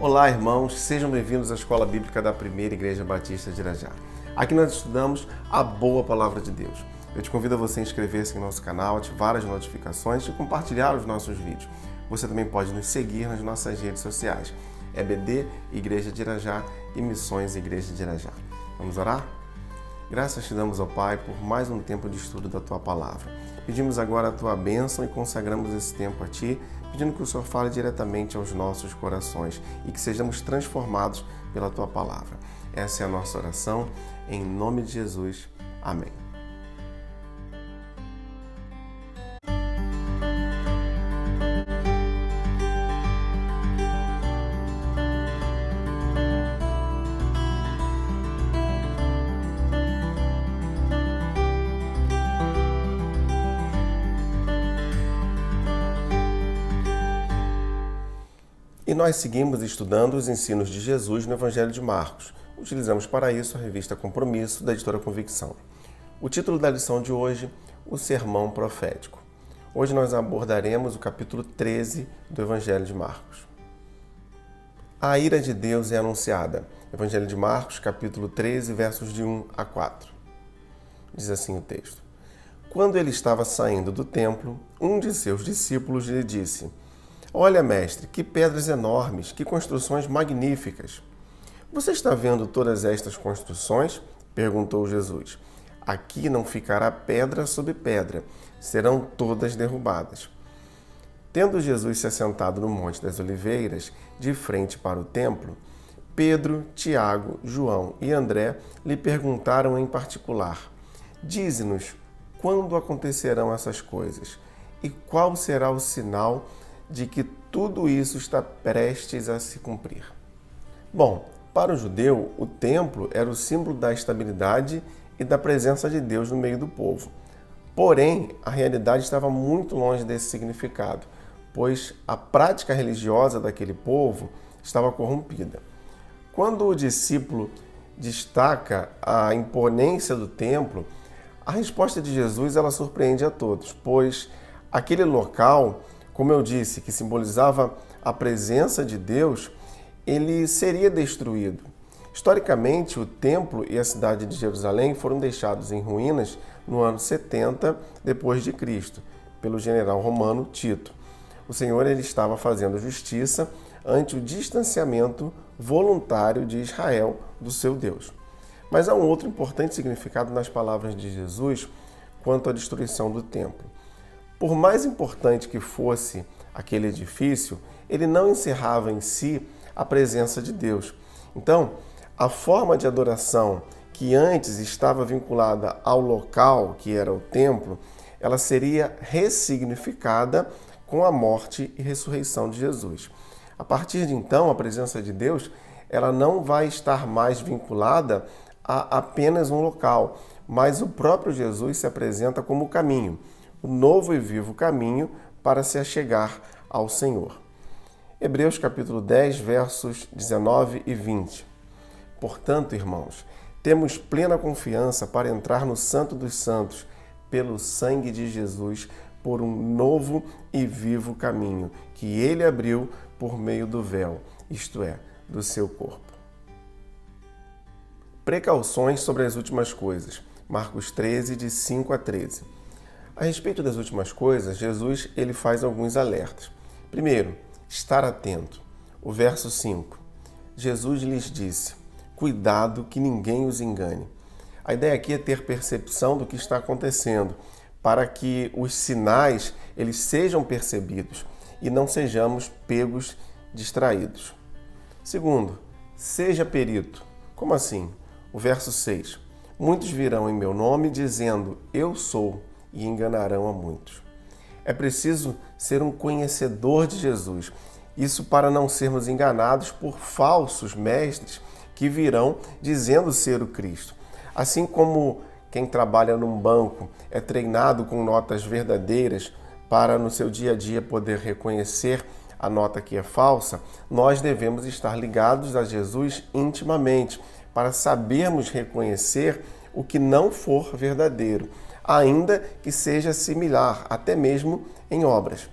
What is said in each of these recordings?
Olá, irmãos, sejam bem-vindos à Escola Bíblica da Primeira Igreja Batista de Irajá. Aqui nós estudamos a boa palavra de Deus. Eu te convido a você inscrever-se em nosso canal, ativar as notificações e compartilhar os nossos vídeos. Você também pode nos seguir nas nossas redes sociais, EBD, Igreja de Irajá e Missões Igreja de Irajá. Vamos orar? Graças te damos, ó Pai, por mais um tempo de estudo da Tua Palavra. Pedimos agora a Tua bênção e consagramos esse tempo a Ti, pedindo que o Senhor fale diretamente aos nossos corações e que sejamos transformados pela Tua Palavra. Essa é a nossa oração, em nome de Jesus. Amém. E nós seguimos estudando os ensinos de Jesus no Evangelho de Marcos. Utilizamos para isso a revista Compromisso, da editora Convicção. O título da lição de hoje, o Sermão Profético. Hoje nós abordaremos o capítulo 13 do Evangelho de Marcos. A ira de Deus é anunciada. Evangelho de Marcos, capítulo 13, versos de 1 a 4. Diz assim o texto. Quando ele estava saindo do templo, um de seus discípulos lhe disse: Olha, mestre, que pedras enormes, que construções magníficas. Você está vendo todas estas construções? Perguntou Jesus. Aqui não ficará pedra sobre pedra, serão todas derrubadas. Tendo Jesus se assentado no Monte das Oliveiras, de frente para o templo, Pedro, Tiago, João e André lhe perguntaram em particular: Dize-nos, quando acontecerão essas coisas? E qual será o sinal de que tudo isso está prestes a se cumprir? Bom, para o judeu, o templo era o símbolo da estabilidade e da presença de Deus no meio do povo. Porém, a realidade estava muito longe desse significado, pois a prática religiosa daquele povo estava corrompida. Quando o discípulo destaca a imponência do templo, a resposta de Jesus ela surpreende a todos, pois aquele local, como eu disse, que simbolizava a presença de Deus, ele seria destruído. Historicamente, o templo e a cidade de Jerusalém foram deixados em ruínas no ano 70 depois de Cristo, pelo general romano Tito. O Senhor ele estava fazendo justiça ante o distanciamento voluntário de Israel do seu Deus. Mas há um outro importante significado nas palavras de Jesus quanto à destruição do templo. Por mais importante que fosse aquele edifício, ele não encerrava em si a presença de Deus. Então, a forma de adoração que antes estava vinculada ao local, que era o templo, ela seria ressignificada com a morte e ressurreição de Jesus. A partir de então, a presença de Deus ela não vai estar mais vinculada a apenas um local, mas o próprio Jesus se apresenta como o caminho, o novo e vivo caminho para se achegar ao Senhor. Hebreus capítulo 10, versos 19 e 20. Portanto, irmãos, temos plena confiança para entrar no Santo dos Santos, pelo sangue de Jesus, por um novo e vivo caminho, que ele abriu por meio do véu, isto é, do seu corpo. Precauções sobre as últimas coisas. Marcos 13, de 5 a 13. A respeito das últimas coisas, Jesus ele faz alguns alertas. Primeiro, estar atento. O verso 5. Jesus lhes disse: Cuidado que ninguém os engane. A ideia aqui é ter percepção do que está acontecendo, para que os sinais eles sejam percebidos e não sejamos pegos distraídos. Segundo, seja perito. Como assim? O verso 6. Muitos virão em meu nome dizendo: Eu sou, e enganarão a muitos. É preciso ser um conhecedor de Jesus. Isso para não sermos enganados por falsos mestres que virão dizendo ser o Cristo. Assim como quem trabalha num banco é treinado com notas verdadeiras para no seu dia a dia poder reconhecer a nota que é falsa, nós devemos estar ligados a Jesus intimamente para sabermos reconhecer o que não for verdadeiro, ainda que seja similar, até mesmo em obras.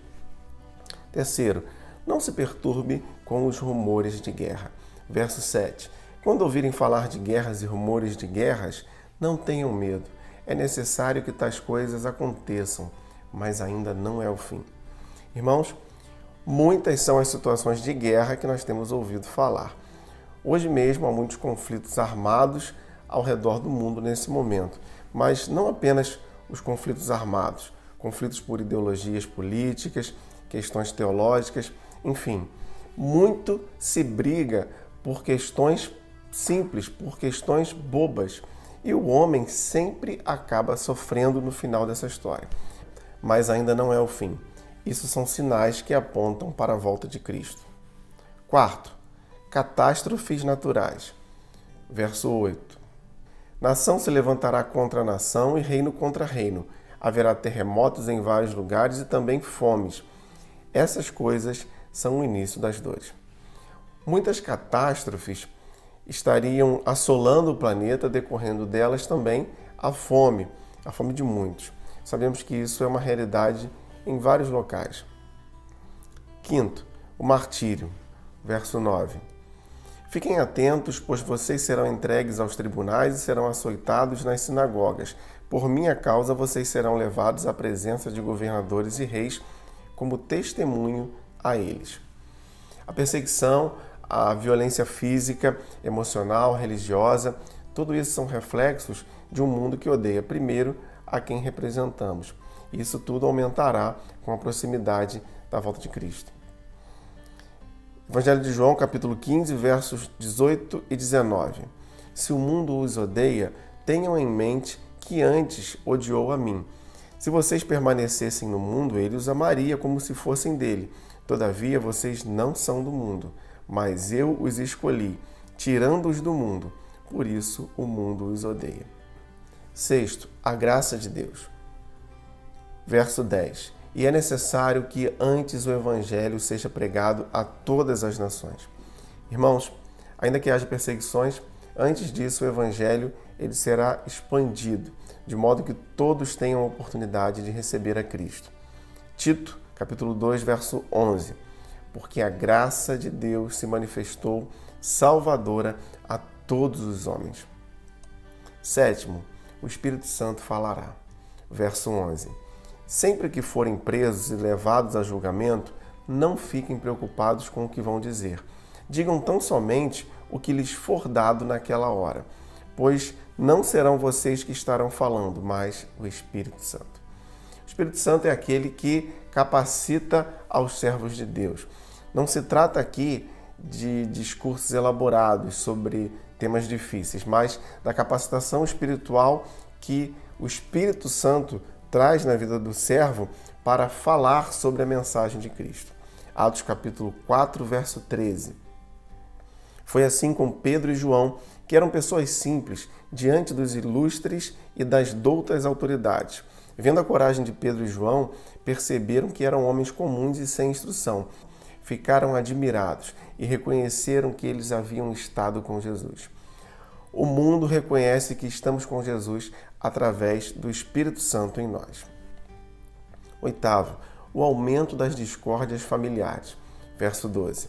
Terceiro, não se perturbe com os rumores de guerra. Verso 7. Quando ouvirem falar de guerras e rumores de guerras, não tenham medo. É necessário que tais coisas aconteçam, mas ainda não é o fim. Irmãos, muitas são as situações de guerra que nós temos ouvido falar. Hoje mesmo há muitos conflitos armados ao redor do mundo nesse momento, mas não apenas os conflitos armados, conflitos por ideologias políticas, questões teológicas, enfim, muito se briga por questões simples, por questões bobas, e o homem sempre acaba sofrendo no final dessa história. Mas ainda não é o fim. Isso são sinais que apontam para a volta de Cristo. Quarto, catástrofes naturais. Verso 8. Nação se levantará contra nação e reino contra reino. Haverá terremotos em vários lugares e também fomes. Essas coisas são o início das dores. Muitas catástrofes estariam assolando o planeta, decorrendo delas também a fome de muitos. Sabemos que isso é uma realidade em vários locais. Quinto, o martírio. Verso 9. Fiquem atentos, pois vocês serão entregues aos tribunais e serão açoitados nas sinagogas. Por minha causa, vocês serão levados à presença de governadores e reis como testemunho a eles. A perseguição, a violência física, emocional, religiosa, tudo isso são reflexos de um mundo que odeia primeiro a quem representamos. Isso tudo aumentará com a proximidade da volta de Cristo. Evangelho de João, capítulo 15, versos 18 e 19. Se o mundo os odeia, tenham em mente que antes odiou a mim. Se vocês permanecessem no mundo, ele os amaria como se fossem dele. Todavia, vocês não são do mundo, mas eu os escolhi, tirando-os do mundo. Por isso, o mundo os odeia. Sexto, a graça de Deus. Verso 10. E é necessário que antes o Evangelho seja pregado a todas as nações. Irmãos, ainda que haja perseguições, antes disso o Evangelho ele será expandido, de modo que todos tenham a oportunidade de receber a Cristo. Tito, capítulo 2, verso 11. Porque a graça de Deus se manifestou salvadora a todos os homens. Sétimo, o Espírito Santo falará. Verso 11. Sempre que forem presos e levados a julgamento, não fiquem preocupados com o que vão dizer. Digam tão somente o que lhes for dado naquela hora, pois não serão vocês que estarão falando, mas o Espírito Santo. O Espírito Santo é aquele que capacita aos servos de Deus. Não se trata aqui de discursos elaborados sobre temas difíceis, mas da capacitação espiritual que o Espírito Santo traz na vida do servo para falar sobre a mensagem de Cristo. Atos capítulo 4, verso 13. Foi assim com Pedro e João, que eram pessoas simples, diante dos ilustres e das doutas autoridades. Vendo a coragem de Pedro e João, perceberam que eram homens comuns e sem instrução. Ficaram admirados e reconheceram que eles haviam estado com Jesus. O mundo reconhece que estamos com Jesus através do Espírito Santo em nós. Oitavo, o aumento das discórdias familiares. Verso 12.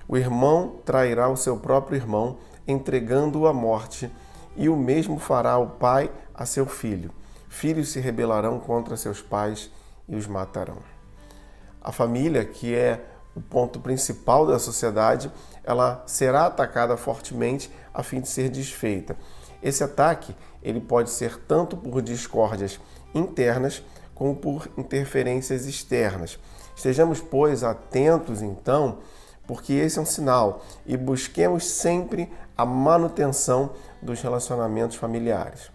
O irmão trairá o seu próprio irmão, entregando-o à morte, e o mesmo fará o pai a seu filho. Filhos se rebelarão contra seus pais e os matarão. A família, que é o ponto principal da sociedade, ela será atacada fortemente a fim de ser desfeita. Esse ataque ele pode ser tanto por discórdias internas como por interferências externas. Estejamos, pois, atentos, então, porque esse é um sinal, e busquemos sempre a manutenção dos relacionamentos familiares.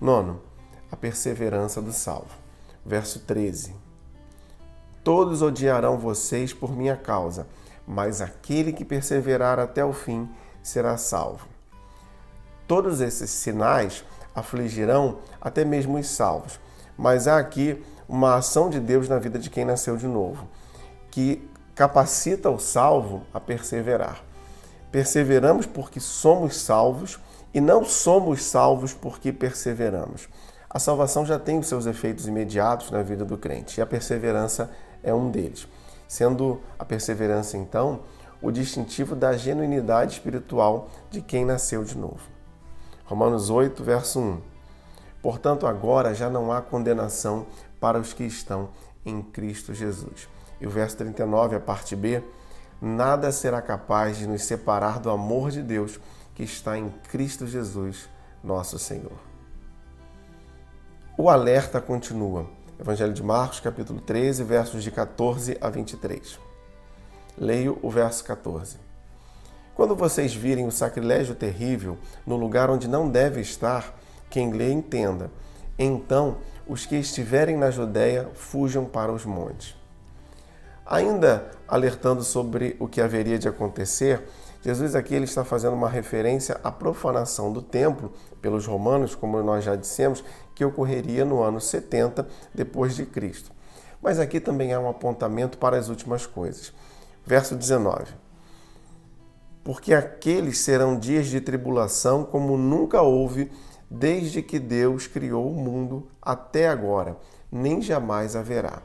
Nono, a perseverança do salvo. Verso 13. Todos odiarão vocês por minha causa, mas aquele que perseverar até o fim será salvo. Todos esses sinais afligirão até mesmo os salvos, mas há aqui uma ação de Deus na vida de quem nasceu de novo, que capacita o salvo a perseverar. Perseveramos porque somos salvos e não somos salvos porque perseveramos. A salvação já tem os seus efeitos imediatos na vida do crente e a perseverança é um deles. sendo a perseverança, então, o distintivo da genuinidade espiritual de quem nasceu de novo. Romanos 8, verso 1. Portanto, agora já não há condenação para os que estão em Cristo Jesus. E o verso 39, a parte B, nada será capaz de nos separar do amor de Deus que está em Cristo Jesus, nosso Senhor. O alerta continua. Evangelho de Marcos, capítulo 13, versos de 14 a 23. Leio o verso 14. Quando vocês virem o sacrilégio terrível no lugar onde não deve estar, quem lê entenda. Então, os que estiverem na Judéia fujam para os montes. Ainda alertando sobre o que haveria de acontecer, Jesus aqui ele está fazendo uma referência à profanação do templo pelos romanos, como nós já dissemos, que ocorreria no ano 70 depois de Cristo. Mas aqui também há um apontamento para as últimas coisas. Verso 19. Porque aqueles serão dias de tribulação como nunca houve desde que Deus criou o mundo até agora, nem jamais haverá.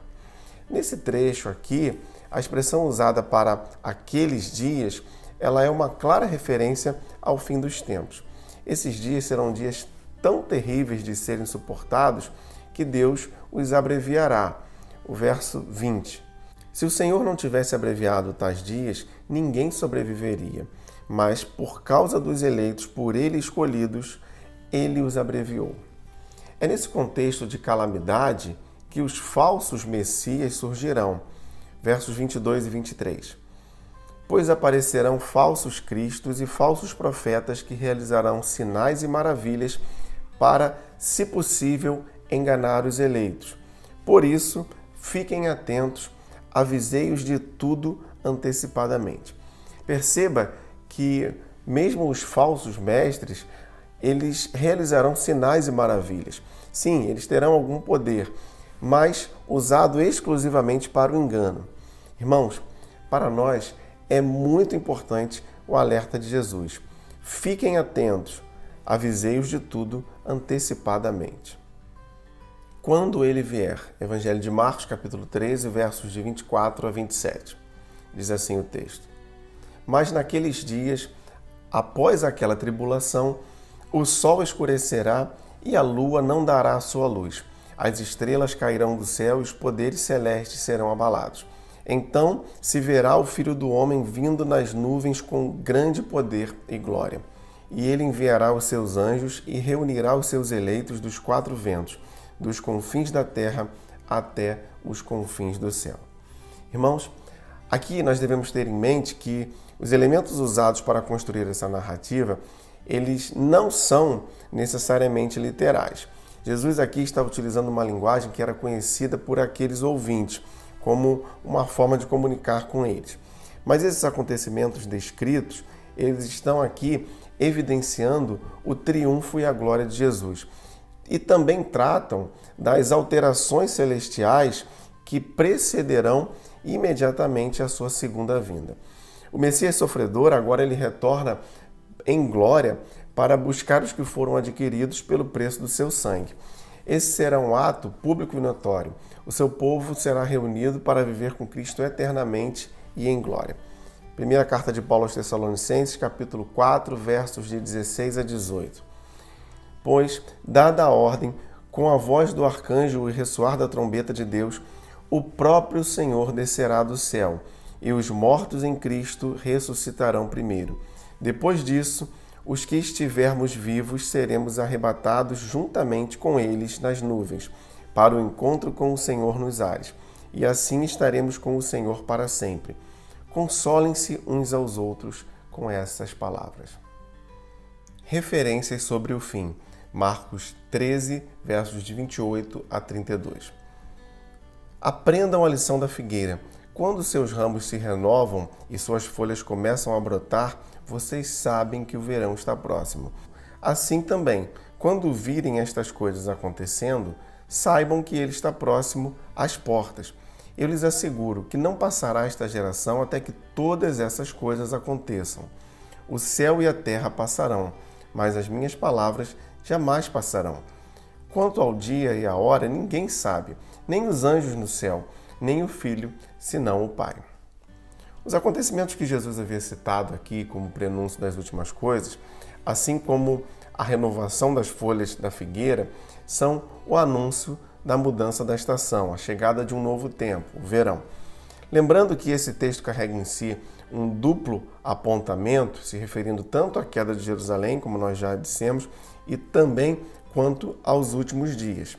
Nesse trecho aqui, a expressão usada para aqueles dias, ela é uma clara referência ao fim dos tempos. Esses dias serão dias tão terríveis de serem suportados que Deus os abreviará. O verso 20. Se o Senhor não tivesse abreviado tais dias, ninguém sobreviveria. Mas, por causa dos eleitos, por Ele escolhidos, Ele os abreviou. É nesse contexto de calamidade que os falsos messias surgirão. Versos 22 e 23. Pois aparecerão falsos cristos e falsos profetas que realizarão sinais e maravilhas para, se possível, enganar os eleitos. Por isso, fiquem atentos, avisei-os de tudo antecipadamente. Perceba que mesmo os falsos mestres, eles realizarão sinais e maravilhas. Sim, eles terão algum poder, mas usado exclusivamente para o engano. Irmãos, para nós é muito importante o alerta de Jesus. Fiquem atentos, avisei-os de tudo antecipadamente. Quando ele vier, Evangelho de Marcos, capítulo 13, versos de 24 a 27. Diz assim o texto. Mas naqueles dias, após aquela tribulação, o sol escurecerá e a lua não dará a sua luz. As estrelas cairão do céu e os poderes celestes serão abalados. Então se verá o Filho do Homem vindo nas nuvens com grande poder e glória. E ele enviará os seus anjos e reunirá os seus eleitos dos quatro ventos, dos confins da terra até os confins do céu. Irmãos, aqui nós devemos ter em mente que os elementos usados para construir essa narrativa, eles não são necessariamente literais. Jesus aqui está utilizando uma linguagem que era conhecida por aqueles ouvintes, como uma forma de comunicar com eles. Mas esses acontecimentos descritos, eles estão aqui evidenciando o triunfo e a glória de Jesus. E também tratam das alterações celestiais que precederão imediatamente a sua segunda vinda. O Messias sofredor agora ele retorna em glória para buscar os que foram adquiridos pelo preço do seu sangue. Esse será um ato público e notório. O seu povo será reunido para viver com Cristo eternamente e em glória. Primeira carta de Paulo aos Tessalonicenses, capítulo 4, versos de 16 a 18. Pois, dada a ordem, com a voz do arcanjo e ressoar da trombeta de Deus, o próprio Senhor descerá do céu, e os mortos em Cristo ressuscitarão primeiro. Depois disso, os que estivermos vivos seremos arrebatados juntamente com eles nas nuvens, para o encontro com o Senhor nos ares, e assim estaremos com o Senhor para sempre. Consolem-se uns aos outros com essas palavras. Referências sobre o fim. Marcos 13, versos de 28 a 32. Aprendam a lição da figueira. Quando seus ramos se renovam e suas folhas começam a brotar, vocês sabem que o verão está próximo. Assim também, quando virem estas coisas acontecendo, saibam que ele está próximo às portas. Eu lhes asseguro que não passará esta geração até que todas essas coisas aconteçam. O céu e a terra passarão, mas as minhas palavras jamais passarão. Quanto ao dia e à hora, ninguém sabe, nem os anjos no céu, nem o Filho, senão o Pai. Os acontecimentos que Jesus havia citado aqui como prenúncio das últimas coisas, assim como a renovação das folhas da figueira, são o anúncio da mudança da estação, a chegada de um novo tempo, o verão. Lembrando que esse texto carrega em si um duplo apontamento, se referindo tanto à queda de Jerusalém, como nós já dissemos, e também quanto aos últimos dias.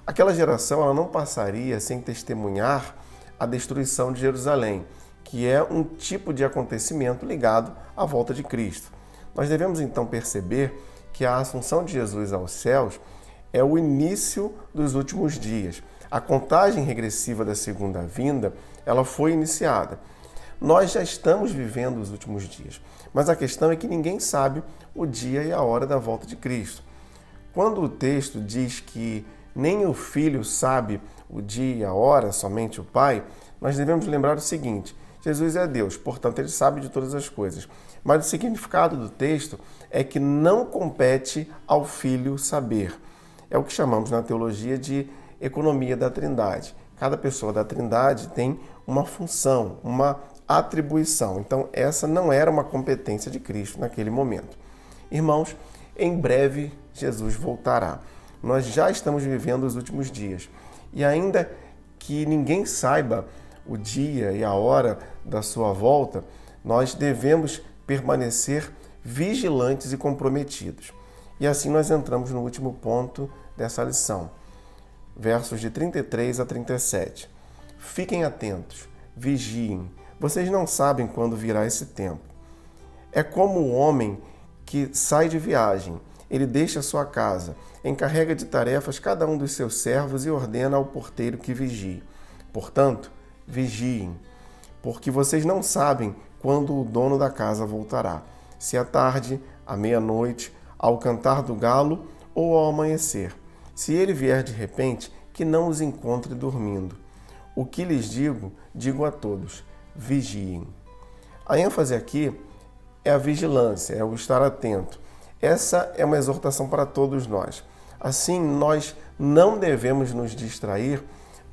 Aquela geração ela não passaria sem testemunhar a destruição de Jerusalém, que é um tipo de acontecimento ligado à volta de Cristo. Nós devemos então perceber que a assunção de Jesus aos céus é o início dos últimos dias. A contagem regressiva da segunda vinda, ela foi iniciada. Nós já estamos vivendo os últimos dias, mas a questão é que ninguém sabe o dia e a hora da volta de Cristo. Quando o texto diz que nem o Filho sabe o dia e a hora, somente o Pai, nós devemos lembrar o seguinte: Jesus é Deus, portanto ele sabe de todas as coisas. Mas o significado do texto é que não compete ao Filho saber. É o que chamamos na teologia de economia da Trindade. Cada pessoa da Trindade tem uma função, uma atribuição. Então, essa não era uma competência de Cristo naquele momento. Irmãos, em breve Jesus voltará. Nós já estamos vivendo os últimos dias. E ainda que ninguém saiba o dia e a hora da sua volta, nós devemos permanecer vigilantes e comprometidos. E assim nós entramos no último ponto dessa lição. Versos de 33 a 37. Fiquem atentos, vigiem. Vocês não sabem quando virá esse tempo. É como o homem que sai de viagem. Ele deixa sua casa, encarrega de tarefas cada um dos seus servos e ordena ao porteiro que vigie. Portanto, vigiem, porque vocês não sabem quando o dono da casa voltará. Se à tarde, à meia-noite, ao cantar do galo ou ao amanhecer. Se ele vier de repente, que não os encontre dormindo. O que lhes digo, digo a todos: vigiem. A ênfase aqui é a vigilância, é o estar atento. Essa é uma exortação para todos nós. Assim, nós não devemos nos distrair,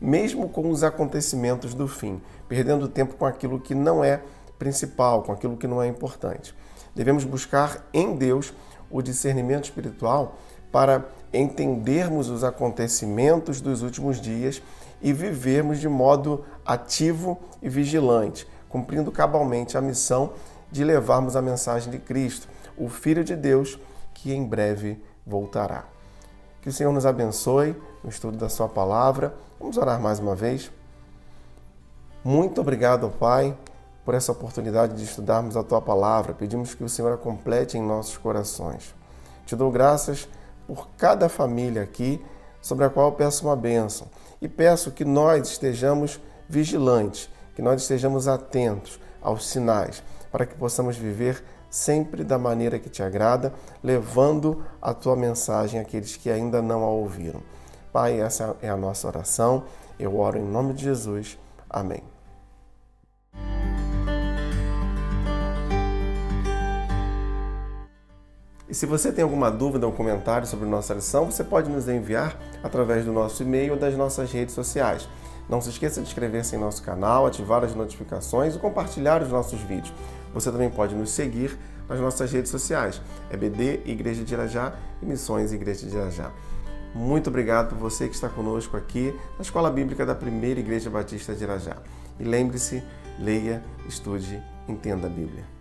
mesmo com os acontecimentos do fim, perdendo tempo com aquilo que não é principal, com aquilo que não é importante. Devemos buscar em Deus o discernimento espiritual para entendermos os acontecimentos dos últimos dias e vivermos de modo ativo e vigilante, cumprindo cabalmente a missão de levarmos a mensagem de Cristo, o Filho de Deus, que em breve voltará. Que o Senhor nos abençoe no estudo da sua palavra. Vamos orar mais uma vez. Muito obrigado, Pai, por essa oportunidade de estudarmos a tua palavra. Pedimos que o Senhor a complete em nossos corações. Te dou graças por cada família aqui, sobre a qual eu peço uma bênção. E peço que nós estejamos vigilantes, que nós estejamos atentos aos sinais, para que possamos viver sempre da maneira que te agrada, levando a tua mensagem àqueles que ainda não a ouviram. Pai, essa é a nossa oração. Eu oro em nome de Jesus. Amém. E se você tem alguma dúvida ou comentário sobre nossa lição, você pode nos enviar através do nosso e-mail ou das nossas redes sociais. Não se esqueça de inscrever-se em nosso canal, ativar as notificações e compartilhar os nossos vídeos. Você também pode nos seguir nas nossas redes sociais, EBD Igreja de Irajá e Missões Igreja de Irajá. Muito obrigado por você que está conosco aqui na Escola Bíblica da Primeira Igreja Batista de Irajá. E lembre-se, leia, estude, entenda a Bíblia.